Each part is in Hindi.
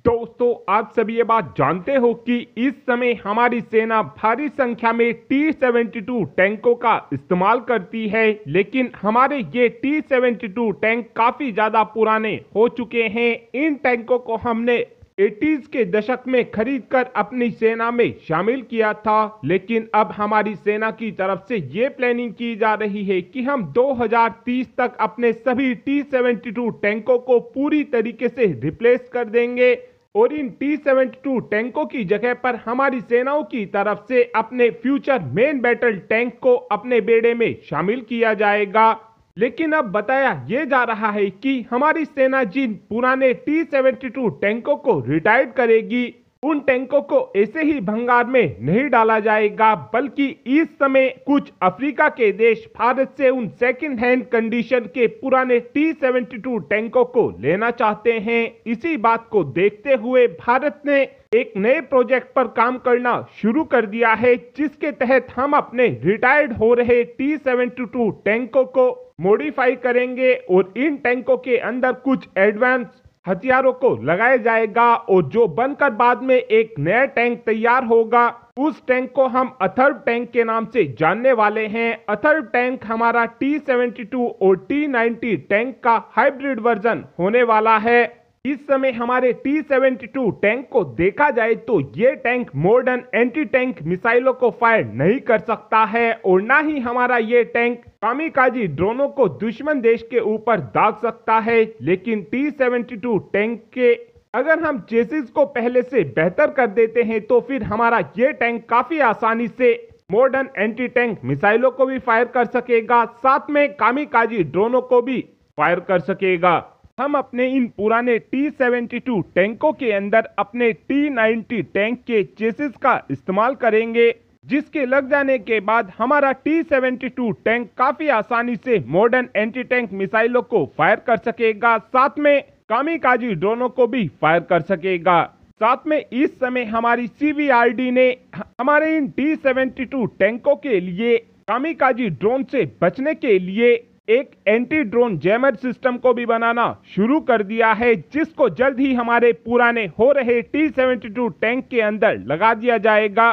दोस्तों, आप सभी ये बात जानते हो कि इस समय हमारी सेना भारी संख्या में T-72 टैंकों का इस्तेमाल करती है, लेकिन हमारे ये T-72 टैंक काफी ज्यादा पुराने हो चुके हैं। इन टैंकों को हमने 80s के दशक में खरीदकर अपनी सेना में शामिल किया था, लेकिन अब हमारी सेना की तरफ से ये प्लानिंग की जा रही है कि हम 2030 तक अपने सभी T-72 टैंकों को पूरी तरीके से रिप्लेस कर देंगे और इन T-72 टैंकों की जगह पर हमारी सेनाओं की तरफ से अपने फ्यूचर मेन बैटल टैंक को अपने बेड़े में शामिल किया जाएगा। लेकिन अब बताया यह जा रहा है कि हमारी सेना जिन पुराने T-72 टैंकों को रिटायर्ड करेगी, उन टैंकों को ऐसे ही भंगार में नहीं डाला जाएगा, बल्कि इस समय कुछ अफ्रीका के देश भारत से उन सेकंड हैंड कंडीशन के पुराने T-72 टैंकों को लेना चाहते हैं। इसी बात को देखते हुए भारत ने एक नए प्रोजेक्ट पर काम करना शुरू कर दिया है, जिसके तहत हम अपने रिटायर्ड हो रहे T-72 टैंकों को मॉडिफाई करेंगे और इन टैंकों के अंदर कुछ एडवांस हथियारों को लगाया जाएगा और जो बनकर बाद में एक नया टैंक तैयार होगा, उस टैंक को हम अथर्व टैंक के नाम से जानने वाले हैं। अथर्व टैंक हमारा T-72 और T-90 टैंक का हाइब्रिड वर्जन होने वाला है। इस समय हमारे T-72 टैंक को देखा जाए तो ये टैंक मॉडर्न एंटी टैंक मिसाइलों को फायर नहीं कर सकता है और ना ही हमारा ये टैंक कामिकाजी ड्रोनों को दुश्मन देश के ऊपर दाग सकता है। लेकिन T-72 टैंक के अगर हम चेसिस को पहले से बेहतर कर देते हैं तो फिर हमारा ये टैंक काफी आसानी से मॉडर्न एंटी टैंक मिसाइलों को भी फायर कर सकेगा, साथ में कामिकाजी ड्रोनों को भी फायर कर सकेगा। हम अपने इन पुराने T-72 टैंकों के अंदर अपने T-90 टैंक के चेसिस का इस्तेमाल करेंगे, जिसके लग जाने के बाद हमारा T-72 टैंक काफी आसानी से मॉडर्न एंटी टैंक मिसाइलों को फायर कर सकेगा, साथ में कामिकाजी ड्रोनों को भी फायर कर सकेगा। साथ में इस समय हमारी CVRD ने हमारे इन T-72 टैंकों के लिए कामिकाजी ड्रोन से बचने के लिए एक एंटी ड्रोन जैमर सिस्टम को भी बनाना शुरू कर दिया है, जिसको जल्द ही हमारे पुराने हो रहे T-72 टैंक के अंदर लगा दिया जाएगा।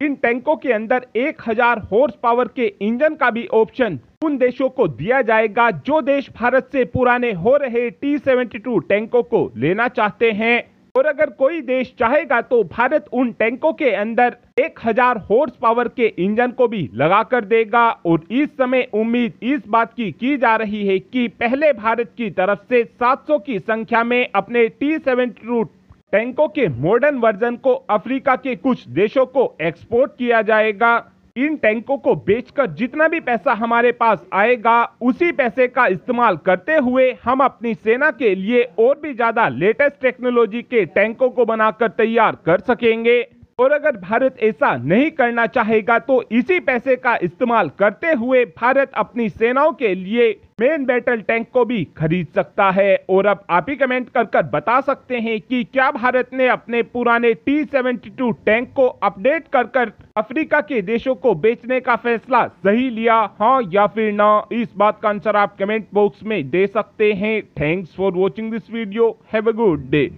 इन टैंकों के अंदर 1000 हॉर्स पावर के इंजन का भी ऑप्शन उन देशों को दिया जाएगा जो देश भारत से पुराने हो रहे T-72 टैंकों को लेना चाहते हैं। और अगर कोई देश चाहेगा तो भारत उन टैंकों के अंदर 1000 हॉर्स पावर के इंजन को भी लगा कर देगा। और इस समय उम्मीद इस बात की जा रही है कि पहले भारत की तरफ से 700 की संख्या में अपने T-72 टैंकों के मॉडर्न वर्जन को अफ्रीका के कुछ देशों को एक्सपोर्ट किया जाएगा। इन टैंकों को बेचकर जितना भी पैसा हमारे पास आएगा, उसी पैसे का इस्तेमाल करते हुए हम अपनी सेना के लिए और भी ज्यादा लेटेस्ट टेक्नोलॉजी के टैंकों को बनाकर तैयार कर सकेंगे। और अगर भारत ऐसा नहीं करना चाहेगा तो इसी पैसे का इस्तेमाल करते हुए भारत अपनी सेनाओं के लिए मेन बैटल टैंक को भी खरीद सकता है। और अब आप ही कमेंट कर बता सकते हैं कि क्या भारत ने अपने पुराने T-72 टैंक को अपडेट कर अफ्रीका के देशों को बेचने का फैसला सही लिया, हाँ या फिर ना? इस बात का आंसर आप कमेंट बॉक्स में दे सकते हैं। Thanks for watching this video. Have a good day.